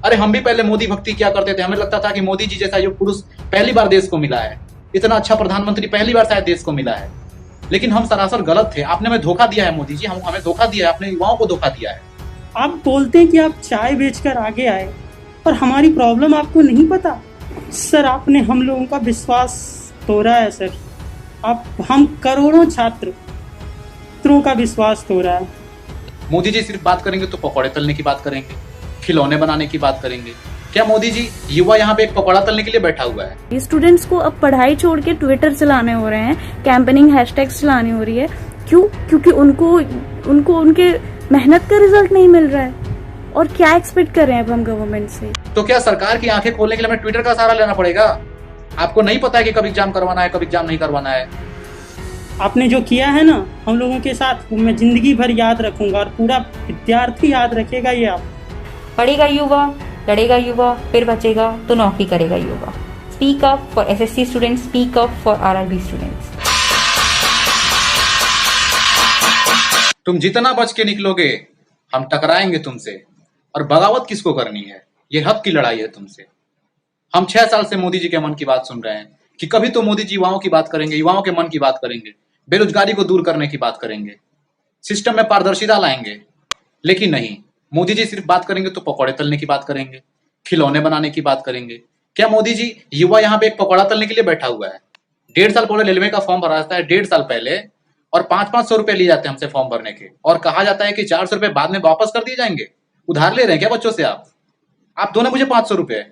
अरे हम भी पहले मोदी भक्ति क्या करते थे, हमें लगता था कि मोदी जी जैसा युग पुरुष पहली बार देश को मिला है, इतना अच्छा प्रधानमंत्री पहली बार शायद देश को मिला है। लेकिन हम सरासर गलत थे, आपने हमें धोखा दिया है मोदी जी, हमें धोखा दिया है, अपने युवाओं को धोखा दिया है। आप बोलते हैं कि आप चाय बेचकर आगे आए, पर हमारी प्रॉब्लम आपको नहीं पता। सर, आपने हम लोगों का विश्वास तोड़ा है सर। हम करोड़ों छात्रों का विश्वास तोड़ा है। मोदी जी सिर्फ बात करेंगे तो पकौड़े तलने की बात करेंगे, खिलौने बनाने की बात करेंगे। क्या मोदी जी युवा यहाँ पे एक पकौड़ा तलने के लिए बैठा हुआ है? स्टूडेंट्स को अब पढ़ाई छोड़ के ट्विटर चलाने हो रहे हैं, कैंपेनिंग हैशटैग्स चलानी हो रही है। क्यों? क्योंकि उनको उनके मेहनत का रिजल्ट नहीं मिल रहा है। और क्या एक्सपेक्ट कर रहे हैं अब हम गवर्नमेंट से? तो क्या सरकार की आंखें खोलने के लिए हमें ट्विटर का सहारा लेना पड़ेगा? आपको नहीं पता है कि कब एग्जाम करवाना है, कब एग्जाम नहीं करवाना है? आपने जो किया है ना हम लोगों के साथ, वो मैं जिंदगी भर याद रखूंगा और पूरा विद्यार्थी याद रखेगा। ये आप पढ़ेगा युवा, लड़ेगा युवा, फिर बचेगा तो नौकरी करेगा युवा। Speak up for SSC students, speak up for RRB students. तुम जितना बच के निकलोगे हम टकराएंगे तुमसे। और बगावत किसको करनी है? ये हक की लड़ाई है तुमसे। हम 6 साल से मोदी जी के मन की बात सुन रहे हैं कि कभी तो मोदी जी युवाओं की बात करेंगे, युवाओं के मन की बात करेंगे, बेरोजगारी को दूर करने की बात करेंगे, सिस्टम में पारदर्शिता लाएंगे। लेकिन नहीं, मोदी जी सिर्फ बात करेंगे तो पकौड़े तलने की बात करेंगे, खिलौने बनाने की बात करेंगे। क्या मोदी जी युवा यहाँ पे एक पकौड़ा तलने के लिए बैठा हुआ है? 1.5 साल पहले रेलवे का फॉर्म भरा जाता है, 1.5 साल पहले, और 500-500 रुपए लिए जाते हैं हमसे फॉर्म भरने के, और कहा जाता है कि 400 रुपए बाद में वापस कर दिए जाएंगे। उधार ले रहे हैं क्या बच्चों से? आप दो ना मुझे 500 रुपए,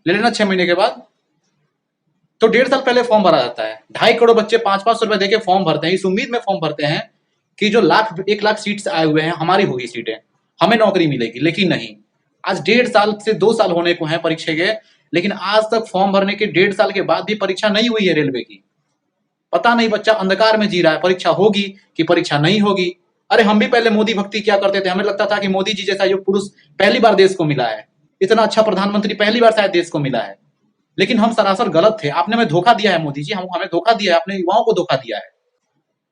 ले लेना 6 महीने के बाद। तो 1.5 साल पहले फॉर्म भरा जाता है, 2.5 करोड़ बच्चे 500 रुपए देके फॉर्म भरते हैं, इस उम्मीद में फॉर्म भरते हैं कि जो 1 लाख सीट्स आए हुए हैं हमारी होगी सीटें, हमें नौकरी मिलेगी। लेकिन नहीं, आज 1.5 साल से 2 साल होने को हैं परीक्षा के, लेकिन आज तक फॉर्म भरने के 1.5 साल के बाद भी परीक्षा नहीं हुई है रेलवे की। पता नहीं बच्चा अंधकार में जी रहा है, परीक्षा होगी कि परीक्षा नहीं होगी। अरे हम भी पहले मोदी भक्ति क्या करते थे, हमें लगता था कि मोदी जी जैसा युग पुरुष पहली बार देश को मिला है, इतना अच्छा प्रधानमंत्री पहली बार शायद देश को मिला है। लेकिन हम सरासर गलत थे, आपने हमें धोखा दिया है मोदी जी, हमें धोखा दिया है, अपने युवाओं को धोखा दिया है।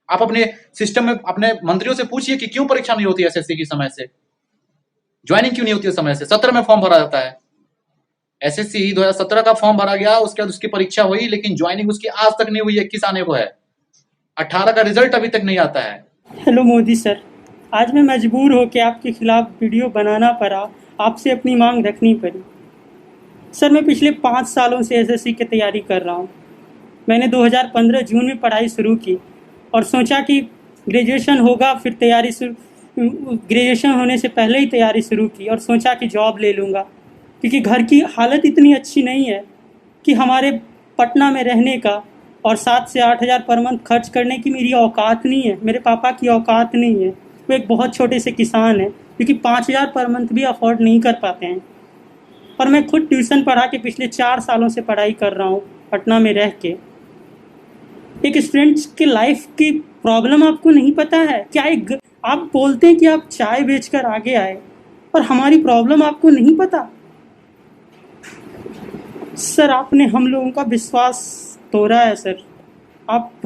आप अपने सिस्टम में अपने मंत्रियों से पूछिए कि क्यों परीक्षा नहीं होती एसएससी की समय से, ज्वाइनिंग क्यों नहीं होती है समय से। 17 में फॉर्म भरा जाता है, एसएससी 2017 का फॉर्म भरा गया, उसके बाद उसकी परीक्षा हुई, लेकिन ज्वाइनिंग उसकी आज तक नहीं हुई। 21 आने को है, 18 का रिजल्ट अभी तक नहीं आता है। हेलो मोदी सर, आज मैं मजबूर होकर आपके खिलाफ वीडियो बनाना पड़ा, आपसे अपनी मांग रखनी पड़ी। सर, मैं पिछले 5 सालों से एसएससी की तैयारी कर रहा हूँ। मैंने 2015 जून में पढ़ाई शुरू की और सोचा कि ग्रेजुएशन होगा, फिर ग्रेजुएशन होने से पहले ही तैयारी शुरू की और सोचा कि जॉब ले लूँगा, क्योंकि घर की हालत इतनी अच्छी नहीं है कि हमारे पटना में रहने का और 7 से 8 हज़ार पर मंथ खर्च करने की मेरी औकात नहीं है, मेरे पापा की औकात नहीं है। वो एक बहुत छोटे से किसान हैं, क्योंकि 5,000 पर मंथ भी अफोर्ड नहीं कर पाते हैं। और मैं खुद ट्यूशन पढ़ा के पिछले 4 सालों से पढ़ाई कर रहा हूँ पटना में रह के। एक स्टूडेंट्स के लाइफ की प्रॉब्लम आपको नहीं पता है क्या? आप बोलते हैं कि आप चाय बेचकर आगे आए, पर हमारी प्रॉब्लम आपको नहीं पता। सर, आपने हम लोगों का विश्वास तोड़ा है सर।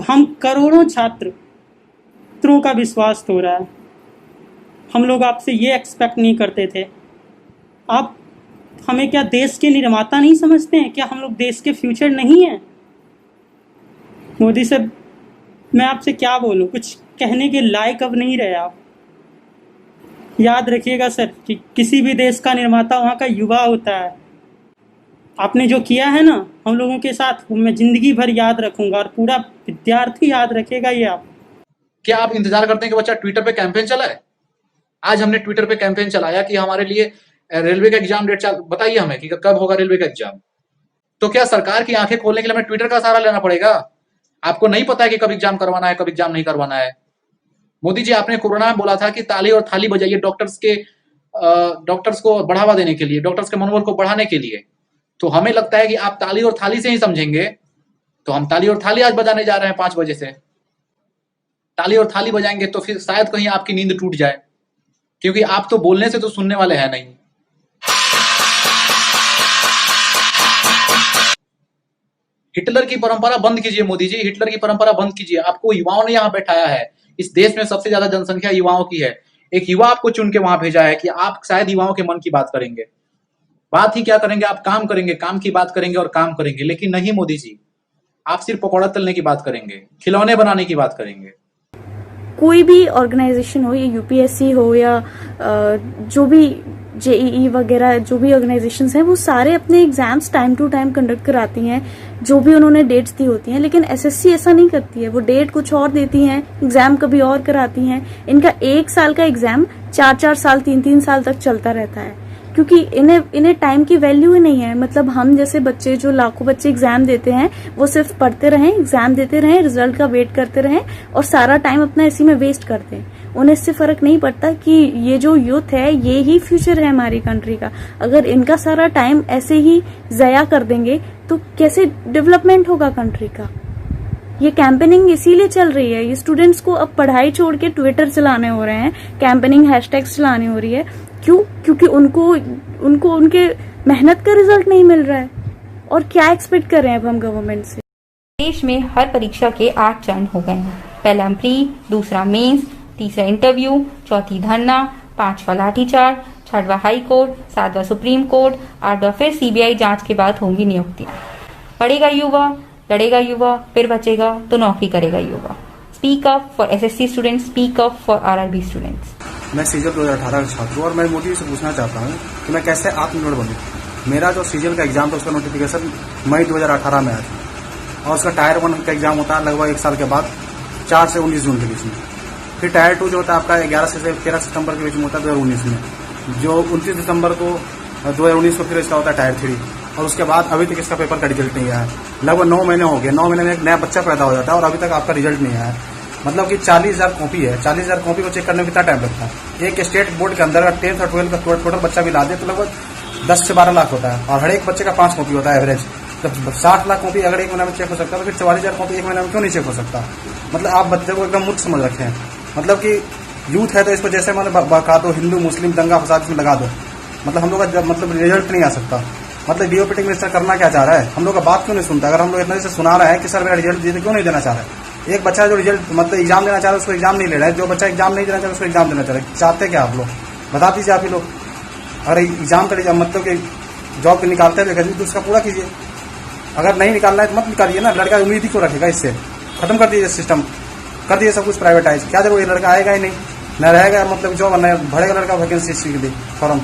हम करोड़ों छात्रों का विश्वास तोड़ा है। हम लोग आपसे ये एक्सपेक्ट नहीं करते थे। आप हमें क्या देश के निर्माता नहीं समझते हैं? क्या हम लोग देश के फ्यूचर नहीं हैं? मोदी साहब, मैं आपसे क्या बोलूं, कुछ कहने के लायक अब नहीं रहे आप। याद रखिएगा सर कि किसी भी देश का निर्माता वहाँ का युवा होता है। आपने जो किया है ना हम लोगों के साथ, वो मैं जिंदगी भर याद रखूंगा और पूरा विद्यार्थी याद रखेगा। ये आप क्या आप इंतजार करते हैं कि बच्चा ट्विटर पे कैंपेन चलाए? आज हमने ट्विटर पे कैंपेन चलाया कि हमारे लिए रेलवे का एग्जाम डेट बताइए हमें कि कब होगा रेलवे का एग्जाम। तो क्या सरकार की आंखें खोलने के लिए हमें ट्विटर का सहारा लेना पड़ेगा? आपको नहीं पता है कि कब एग्जाम करवाना है, कब एग्जाम नहीं करवाना है? मोदी जी, आपने कोरोना में बोला था कि ताली और थाली बजाइए डॉक्टर्स को बढ़ावा देने के लिए, डॉक्टर्स के मनोबल को बढ़ाने के लिए। तो हमें लगता है कि आप ताली और थाली से ही समझेंगे, तो हम ताली और थाली आज बजाने जा रहे हैं 5 बजे से। ताली और थाली बजाएंगे तो फिर शायद कहीं आपकी नींद टूट जाए, क्योंकि आप तो बोलने से तो सुनने वाले हैं नहीं। हिटलर की परंपरा बंद कीजिए मोदी जी, हिटलर की परंपरा बंद कीजिए। आपको युवाओं ने यहाँ बैठाया है, इस देश में सबसे ज्यादा जनसंख्या युवाओं की है। एक युवा आपको चुन के वहां भेजा है कि आप शायद युवाओं के मन की बात करेंगे। बात ही क्या करेंगे, आप काम करेंगे, काम की बात करेंगे और काम करेंगे। लेकिन नहीं मोदी जी, आप सिर्फ पकौड़ा तलने की बात करेंगे, खिलौने बनाने की बात करेंगे। कोई भी ऑर्गेनाइजेशन हो, ये यूपीएससी हो या जो भी जेईई वगैरह जो भी ऑर्गेनाइजेशंस हैं, वो सारे अपने exams time to time conduct कराती हैं, जो भी उन्होंने डेट्स दी होती हैं। लेकिन एसएससी ऐसा नहीं करती है, वो डेट कुछ और देती हैं, एग्जाम कभी और कराती हैं। इनका 1 साल का एग्जाम 4-4 साल 3-3 साल तक चलता रहता है, क्योंकि इन्हें टाइम की वैल्यू ही नहीं है। मतलब हम जैसे बच्चे, जो लाखों बच्चे एग्जाम देते हैं, वो सिर्फ पढ़ते रहें, एग्जाम देते रहें, रिजल्ट का वेट करते रहें और सारा टाइम अपना इसी में वेस्ट करते हैं। उन्हें इससे फर्क नहीं पड़ता कि ये जो यूथ है, ये ही फ्यूचर है हमारी कंट्री का। अगर इनका सारा टाइम ऐसे ही जया कर देंगे तो कैसे डेवलपमेंट होगा कंट्री का। ये कैंपेनिंग इसीलिए चल रही है। ये स्टूडेंट्स को अब पढ़ाई छोड़ के ट्विटर चलाने हो रहे हैं, कैंपेनिंग हैशटैग्स चलानी हो रही है। क्यों? क्योंकि उनको उनके मेहनत का रिजल्ट नहीं मिल रहा है। और क्या एक्सपेक्ट कर रहे हैं अब हम गवर्नमेंट से? देश में हर परीक्षा के 8 चरण हो गए हैं। पहला प्री, दूसरा मेंस, तीसरा इंटरव्यू, चौथी धरना, 5वां लाठीचार्ज, 6वां हाई कोर्ट, 7वां सुप्रीम कोर्ट, 8वां फिर सीबीआई जांच के बाद होंगी नियुक्तियां। पढ़ेगा युवा, लड़ेगा युवा, फिर बचेगा तो नौकरी करेगा युवा। Speak up for SSC students, speak up for RRB students. मैं सीजीएल 2018 का छात्र हूँ और मैं मोदी से पूछना चाहता हूँ कि मैं कैसे आत्मनिर्भर बनूँ। मेरा जो सीजीएल का एग्जाम था उसका नोटिफिकेशन मई 2018 में आया था और उसका टायर 1 का एग्जाम होता है लगभग 1 साल के बाद 4 से 19 जून के बीच में। फिर टायर 2 जो होता है आपका 11 से 13 सितंबर के बीच में होता है 2019 में, जो 29 दिसंबर को 2019 को फिर इसका होता है टायर 3 और उसके बाद अभी तक इसका पेपर का रिजल्ट नहीं आया है। लगभग 9 महीने हो गए, 9 महीने में एक नया बच्चा पैदा हो जाता है और अभी तक आपका रिजल्ट नहीं आया है। मतलब कि 40,000 कॉपी है, 40,000 कॉपी को चेक करने में कितना टाइम लगता है। एक स्टेट बोर्ड के अंदर 10th और 12th का टोटल बच्चा भी ला दे तो लगभग 10 से 12 लाख होता है और हर एक बच्चे का 5 कॉपी होता है एवरेज। जब 60 लाख कॉपी अगर एक महीने में चेक हो सकता है तो फिर 44,000 कॉपी एक महीने में क्यों नहीं चेक हो सकता। मतलब आप बच्चे को एकदम मूर्ख समझ रखे हैं। मतलब कि यूथ है तो इसको जैसे मैंने बका दो, हिंदू मुस्लिम दंगा फसाद इसमें लगा दो। मतलब हम लोग का मतलब रिजल्ट नहीं आ सकता। मतलब डीओपीटी मिनिस्टर करना क्या चाह रहा है, हम लोग का बात क्यों नहीं सुनता। अगर हम लोग इतना से सुना रहा है कि सर मेरा रिजल्ट दे, क्यों नहीं देना चाह रहा है। एक बच्चा जो रिजल्ट मतलब एग्जाम देना चाह रहा है उसको एग्जाम नहीं ले रहा है, जो बच्चा एग्जाम नहीं देना चाह रहा है उसको एग्जाम देना चाह रहा है। चाहते क्या आप लोग, बता दीजिए आप ही लोग। अगर एग्जाम का मतलब कि जॉब निकालते हैं तो उसका पूरा कीजिए। अगर नहीं निकालना है तो मत निकालिए ना। लड़का उम्मीद ही क्यों रखेगा, इससे खत्म कर दीजिए सिस्टम, कर दीजिए सब कुछ प्राइवेटाइज। क्या जब ये लड़का आएगा ही नहीं, न रहेगा मतलब जॉब, न भरेगा लड़का वैकेंसी के लिए फॉर्म।